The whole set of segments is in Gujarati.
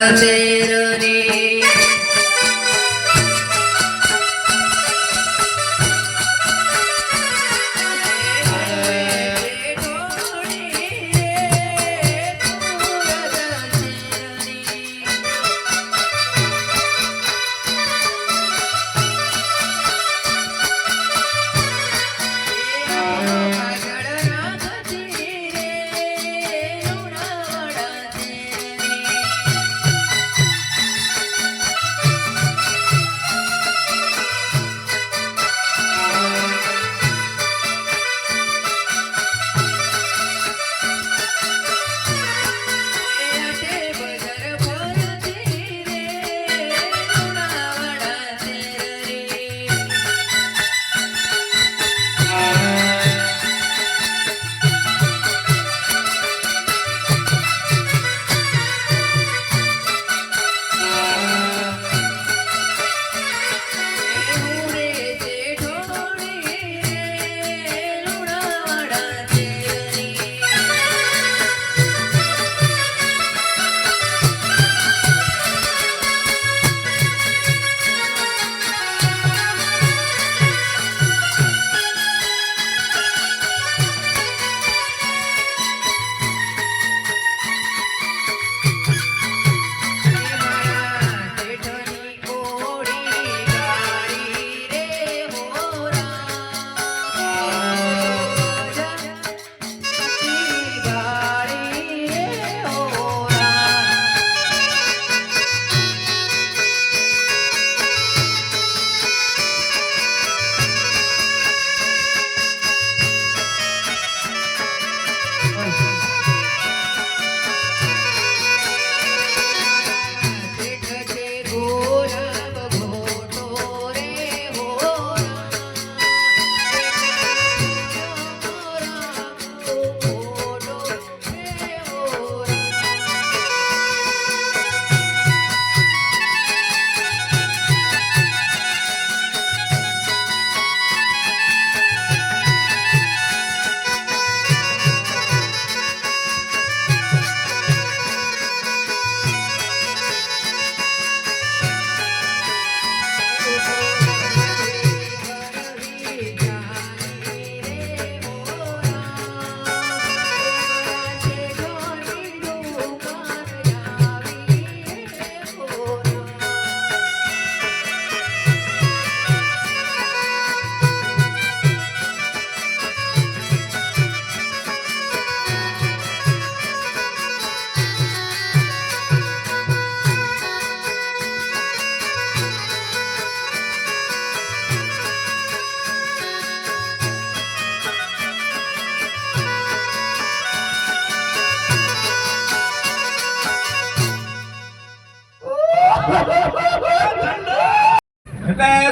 એટલે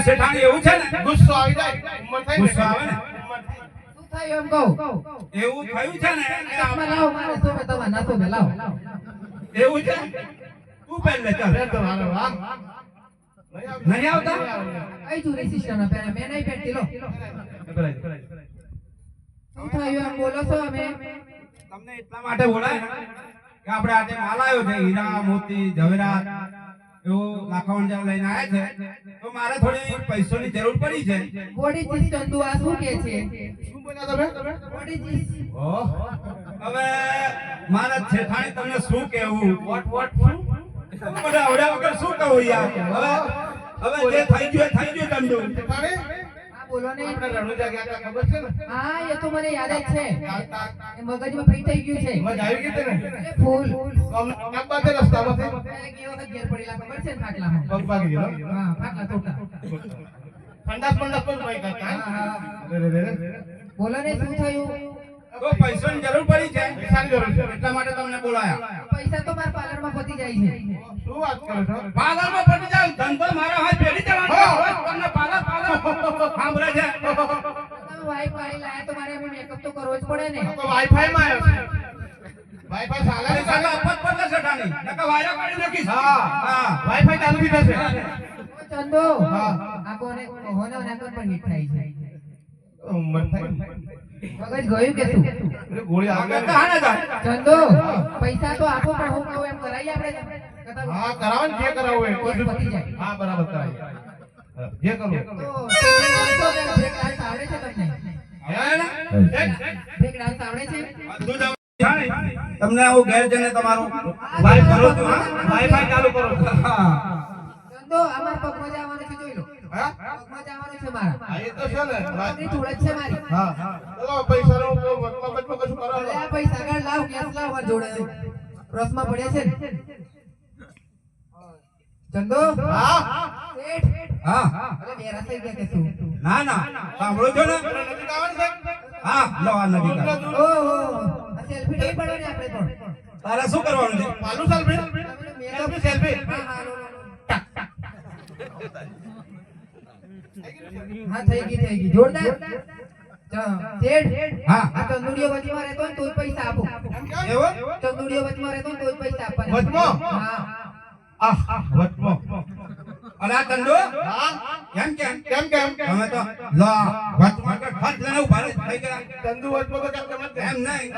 શેઠાણી એવું છે ને ગુસ્સો આવી જાય ઉંમર થાય ગુસ્સો આવે ને શું થાય એમ કહું એવું થયું છે ને કે આમાં લાવો મારે સોમે તમારે નાસો બે લાવો એવું છે તું પહેલે ચાલ તો હાલો વાહ નહીં આવતા આઈ તું રેસિસ્ટન્ટ ના પહેરે મેં નહીં પહેરતી લો શું થાય એમ બોલો છો અમે તમને એટલા માટે બોલાય ને કે આપણે આજે માલ આવ્યો છે હીરા મોતી જવેરાત એવું લાખવણ જેવું લઈને આવ્યા છે તો મારે થોડી પૈસાની જરૂર પડી છે બોડી ચીજ ચંદુ આ શું કે છે શું બોલ્યા તમે બોડી ચીજ ઓહ હવે મારા શેઠાણી તમને શું કહેવું વોટ મને આવડ્યા વગર શું કહું યાર હવે જે થઈ ગયું થઈ ગયું તંદુ તારે આ બોલો ને આપણે રણુજા ગયા હતા ખબર છે ને હા એ તો મને યાદ જ છે એ મગજમાં ફ્રી થઈ ગયું છે મજા આવી ગઈ ને એ ફૂલ કામ બાતે રસ્તામાં એક વખત ઘેર પડેલા ખબર છે ને ખાટલામાં પગ ભાગી ગયો હા ખાટલા તોડતા ઠંડા પણ ભાઈ કરતા હા હા રે રે બોલો ને શું થયું તો પૈસાની જરૂર પડી છે પૈસાની જરૂર છે એટલા માટે તમને બોલાયા પૈસા તો મારા પાર્લરમાં પતી જાય છે શું વાત કરો છો પાર્લરમાં પડી જાય ધંધો મારા હાથ પેલી જવાનો તમને પાર્લર સાંભળે છે વાઈફાઈ લાયા તો મારે અમે મેકઅપ તો કરવો જ પડે ને તો વાઈફાઈ માં આવ્યો છે વાઈફાઈ ચાલે છે સાલા અપત પર શેઠાણી નકા વાયરા કાઢી નાખીશ હા વાઈફાઈ ચાલુ થઈ જશે ચંદો આ કોને હોને નાકર પર હિટ થાય છે ઉંમર થાય મગજ ગયું કે શું ગોળી આગળ આગળ તો હાને જાય ચંદો પૈસા તો આપો પણ હું કહું એમ કરાઈ આપણે હા કરાવો ને જે કરાવવું હોય કોઈ એક પતી જાય. હા બરાબર કરાવીએ જે કરવું તો કેટલી વાંચો કે બ્રેક ડાન્સ આવડે છે તમને? બ્રેક ડાન્સ આવડે છે? બધું જ આવડે. તમને આવું ઘેર જઈને તમારું વાઇફ કરો છો હા? વાઈફાઈ ચાલુ કરો હા. ચંદો અમાર પગમાં જવાનું છે જોઈ લો. હા પગમાં જવાનું છે મારા. હા, એ તો છે ને પગની ધૂળ જ છે મારી. હા ચલો પૈસાનો મગજમાં કશું કરો અરે આ પૈસા આગળ લાવ કેસ લાવ મારી જોડે. પ્રશ્નમાં પડ્યા છે ને? ચંદો હા શેઠ. હા અરે વેરા થઈ ગયા કે શું? ના ના સાંભળો છો ને નજીક આવવાનું છે હા લો આ નજીક આવો. ઓહો આ સેલ્ફી નહીં પાડવાની આપણે પણ. તારે શું કરવાનું છે પાલુ સેલ્ફી મેકઅપ સેલ્ફી હા હા લો, લો, લો. હા થઈ ગઈ જોરદાર. શેઠ હા આ ચંદુડીઓ વચમાં રહેતો ને તોય પૈસા આપો. એવો ચંદુડીઓ વચમાં રહેતો ને તોય પૈસા આપવાના. વચમાં? હા વચમાં અને આ ચંદુ હા કેમ કેમ કેમ કેમ તમે તો લો વચમાં કે ખત લઈને ઉભા રહી થઈ ગયા ચંદુ વચમાં તો કેમ કેમ જ એમ નહીં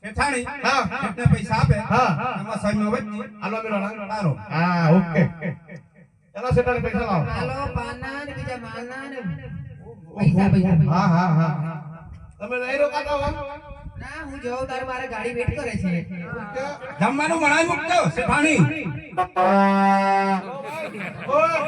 શેઠાણી હા. એટલે પૈસા આપે હા. એમાં સહીમાં વચ્ચે આલો મેલો ના તારો હા ઓકે એના સેટાને પૈસા લાવો હાલો પાના ને બીજા માલના ને પૈસા હા હા હા તમે નહીં રોકાતા હો ના હું જાઉં તારે મારે ગાડી વેટ કરે છે. જમવાનું બનાવી મૂકજો શેઠાણી ઓય